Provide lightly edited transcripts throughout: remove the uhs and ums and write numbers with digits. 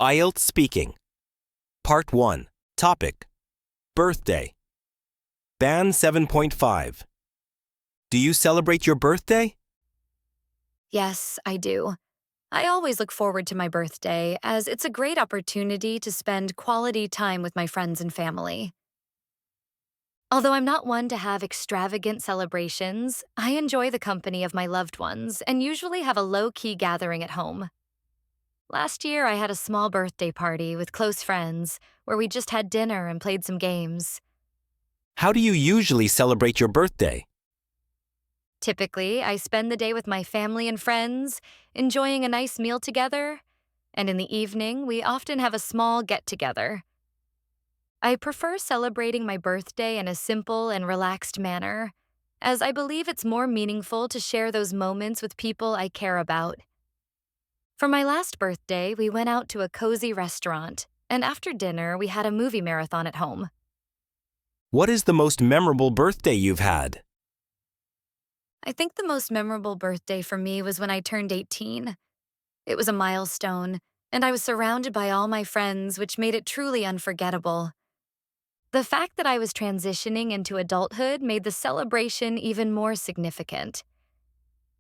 IELTS Speaking. Part 1. Topic: Birthday. Band 7.5. Do you celebrate your birthday? Yes, I do. I always look forward to my birthday as it's a great opportunity to spend quality time with my friends and family. Although I'm not one to have extravagant celebrations, I enjoy the company of my loved ones and usually have a low-key gathering at home. Last year, I had a small birthday party with close friends where we just had dinner and played some games. How do you usually celebrate your birthday? Typically, I spend the day with my family and friends, enjoying a nice meal together, and in the evening, we often have a small get-together. I prefer celebrating my birthday in a simple and relaxed manner, as I believe it's more meaningful to share those moments with people I care about. For my last birthday, we went out to a cozy restaurant, and after dinner, we had a movie marathon at home. What is the most memorable birthday you've had? I think the most memorable birthday for me was when I turned 18. It was a milestone, and I was surrounded by all my friends, which made it truly unforgettable. The fact that I was transitioning into adulthood made the celebration even more significant.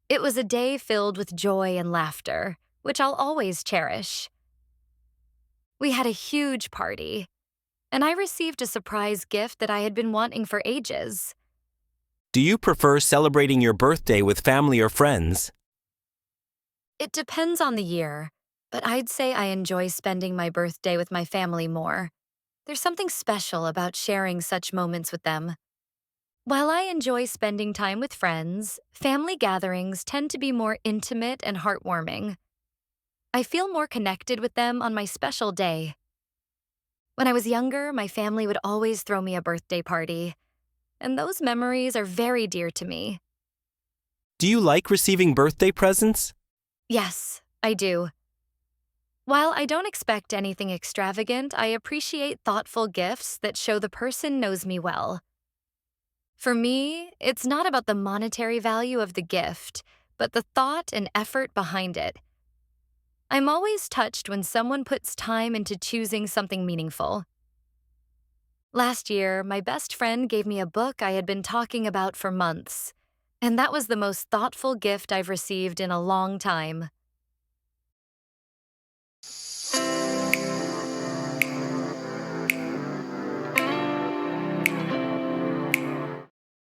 It was a day filled with joy and laughter, which I'll always cherish. We had a huge party, and I received a surprise gift that I had been wanting for ages. Do you prefer celebrating your birthday with family or friends? It depends on the year, but I'd say I enjoy spending my birthday with my family more. There's something special about sharing such moments with them. While I enjoy spending time with friends, family gatherings tend to be more intimate and heartwarming. I feel more connected with them on my special day. When I was younger, my family would always throw me a birthday party, and those memories are very dear to me. Do you like receiving birthday presents? Yes, I do. While I don't expect anything extravagant, I appreciate thoughtful gifts that show the person knows me well. For me, it's not about the monetary value of the gift, but the thought and effort behind it. I'm always touched when someone puts time into choosing something meaningful. Last year, my best friend gave me a book I had been talking about for months, and that was the most thoughtful gift I've received in a long time.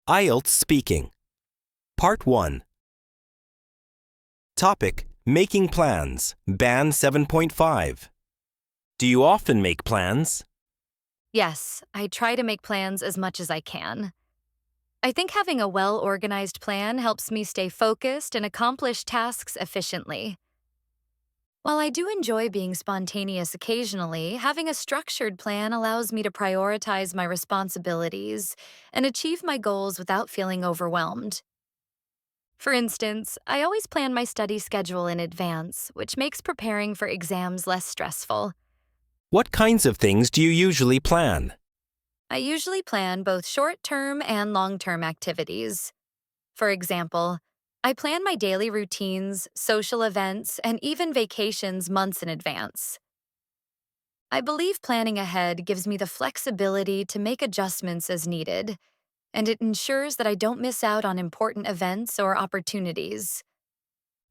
IELTS Speaking. Part 1. Topic: Making plans. Band 7.5. Do you often make plans? Yes, I try to make plans as much as I can. I think having a well-organized plan helps me stay focused and accomplish tasks efficiently. While I do enjoy being spontaneous occasionally, having a structured plan allows me to prioritize my responsibilities and achieve my goals without feeling overwhelmed. For instance, I always plan my study schedule in advance, which makes preparing for exams less stressful. What kinds of things do you usually plan? I usually plan both short-term and long-term activities. For example, I plan my daily routines, social events, and even vacations months in advance. I believe planning ahead gives me the flexibility to make adjustments as needed, and it ensures that I don't miss out on important events or opportunities.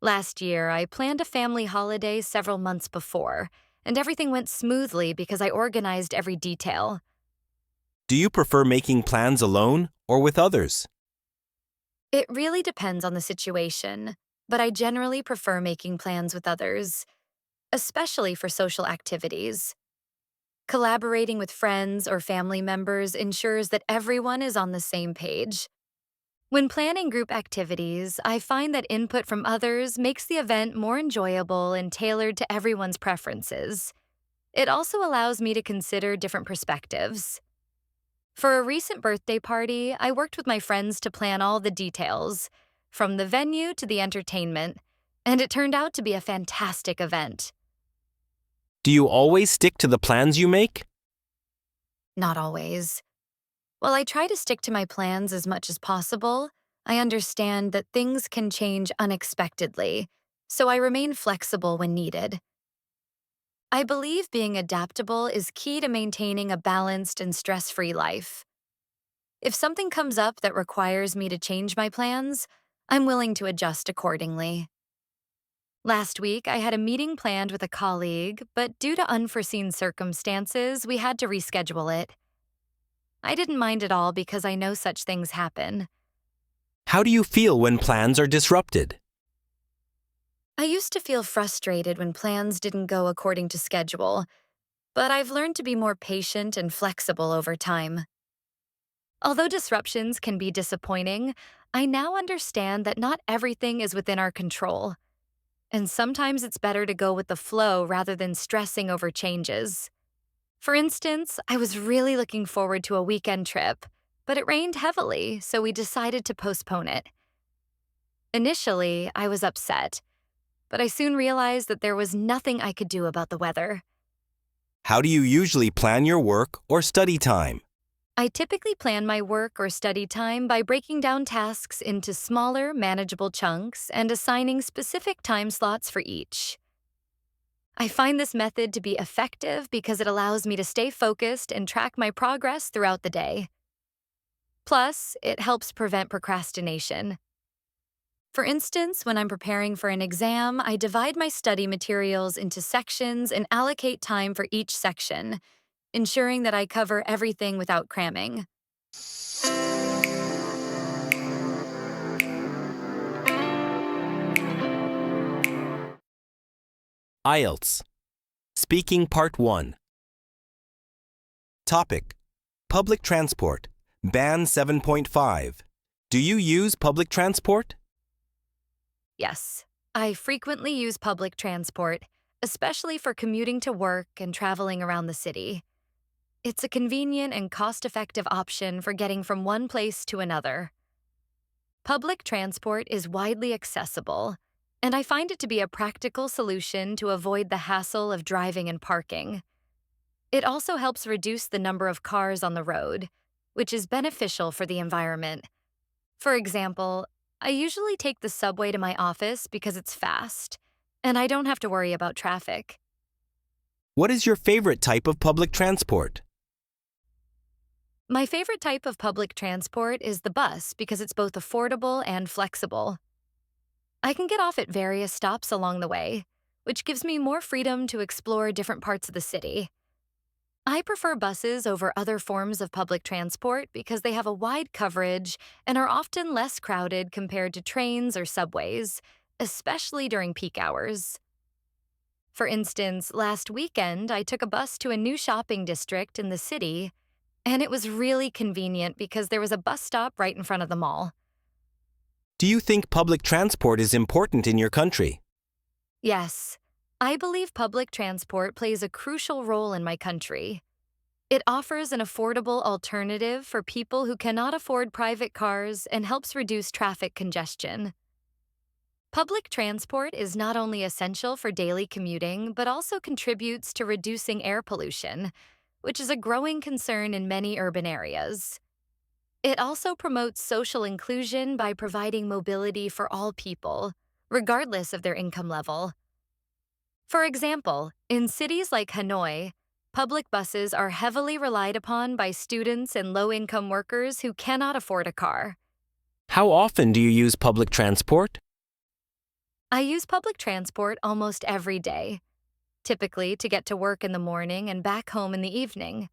Last year, I planned a family holiday several months before, and everything went smoothly because I organized every detail. Do you prefer making plans alone or with others? It really depends on the situation, but I generally prefer making plans with others, especially for social activities. Collaborating with friends or family members ensures that everyone is on the same page. When planning group activities, I find that input from others makes the event more enjoyable and tailored to everyone's preferences. It also allows me to consider different perspectives. For a recent birthday party, I worked with my friends to plan all the details, from the venue to the entertainment, and it turned out to be a fantastic event. Do you always stick to the plans you make? Not always. While I try to stick to my plans as much as possible, I understand that things can change unexpectedly, so I remain flexible when needed. I believe being adaptable is key to maintaining a balanced and stress-free life. If something comes up that requires me to change my plans, I'm willing to adjust accordingly. Last week, I had a meeting planned with a colleague, but due to unforeseen circumstances, we had to reschedule it. I didn't mind at all because I know such things happen. How do you feel when plans are disrupted? I used to feel frustrated when plans didn't go according to schedule, but I've learned to be more patient and flexible over time. Although disruptions can be disappointing, I now understand that not everything is within our control, and sometimes it's better to go with the flow rather than stressing over changes. For instance, I was really looking forward to a weekend trip, but it rained heavily, so we decided to postpone it. Initially, I was upset, but I soon realized that there was nothing I could do about the weather. How do you usually plan your work or study time? I typically plan my work or study time by breaking down tasks into smaller, manageable chunks and assigning specific time slots for each. I find this method to be effective because it allows me to stay focused and track my progress throughout the day. Plus, it helps prevent procrastination. For instance, when I'm preparing for an exam, I divide my study materials into sections and allocate time for each section, ensuring that I cover everything without cramming. IELTS. Speaking Part 1. Topic: Public transport. Band 7.5. Do you use public transport? Yes, I frequently use public transport, especially for commuting to work and traveling around the city. It's a convenient and cost-effective option for getting from one place to another. Public transport is widely accessible, and I find it to be a practical solution to avoid the hassle of driving and parking. It also helps reduce the number of cars on the road, which is beneficial for the environment. For example, I usually take the subway to my office because it's fast, and I don't have to worry about traffic. What is your favorite type of public transport? My favorite type of public transport is the bus because it's both affordable and flexible. I can get off at various stops along the way, which gives me more freedom to explore different parts of the city. I prefer buses over other forms of public transport because they have a wide coverage and are often less crowded compared to trains or subways, especially during peak hours. For instance, last weekend I took a bus to a new shopping district in the city, and it was really convenient because there was a bus stop right in front of the mall. Do you think public transport is important in your country? Yes, I believe public transport plays a crucial role in my country. It offers an affordable alternative for people who cannot afford private cars and helps reduce traffic congestion. Public transport is not only essential for daily commuting, but also contributes to reducing air pollution, which is a growing concern in many urban areas. It also promotes social inclusion by providing mobility for all people, regardless of their income level. For example, in cities like Hanoi, public buses are heavily relied upon by students and low-income workers who cannot afford a car. How often do you use public transport? I use public transport almost every day, typically to get to work in the morning and back home in the evening.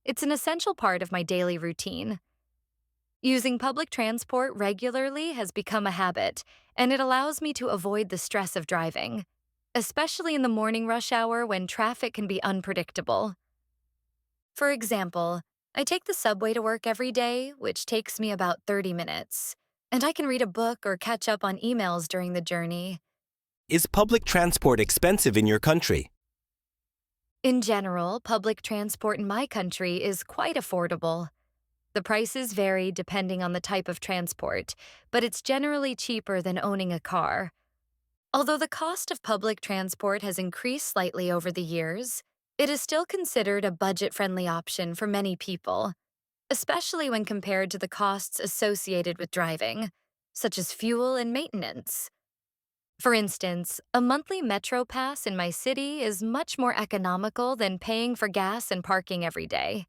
It's an essential part of my daily routine. Using public transport regularly has become a habit, and it allows me to avoid the stress of driving, especially in the morning rush hour when traffic can be unpredictable. For example, I take the subway to work every day, which takes me about 30 minutes, and I can read a book or catch up on emails during the journey. Is public transport expensive in your country? In general, public transport in my country is quite affordable. The prices vary depending on the type of transport, but it's generally cheaper than owning a car. Although the cost of public transport has increased slightly over the years, it is still considered a budget-friendly option for many people, especially when compared to the costs associated with driving, such as fuel and maintenance. For instance, a monthly metro pass in my city is much more economical than paying for gas and parking every day.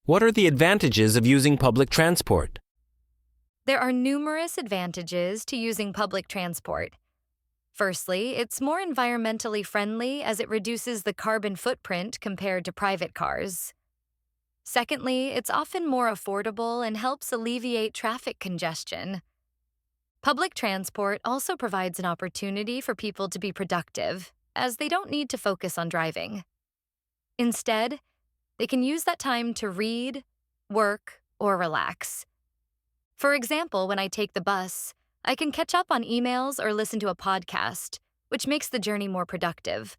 What are the advantages of using public transport? There are numerous advantages to using public transport. Firstly, it's more environmentally friendly as it reduces the carbon footprint compared to private cars. Secondly, it's often more affordable and helps alleviate traffic congestion. Public transport also provides an opportunity for people to be productive, as they don't need to focus on driving. Instead, they can use that time to read, work, or relax. For example, when I take the bus, I can catch up on emails or listen to a podcast, which makes the journey more productive.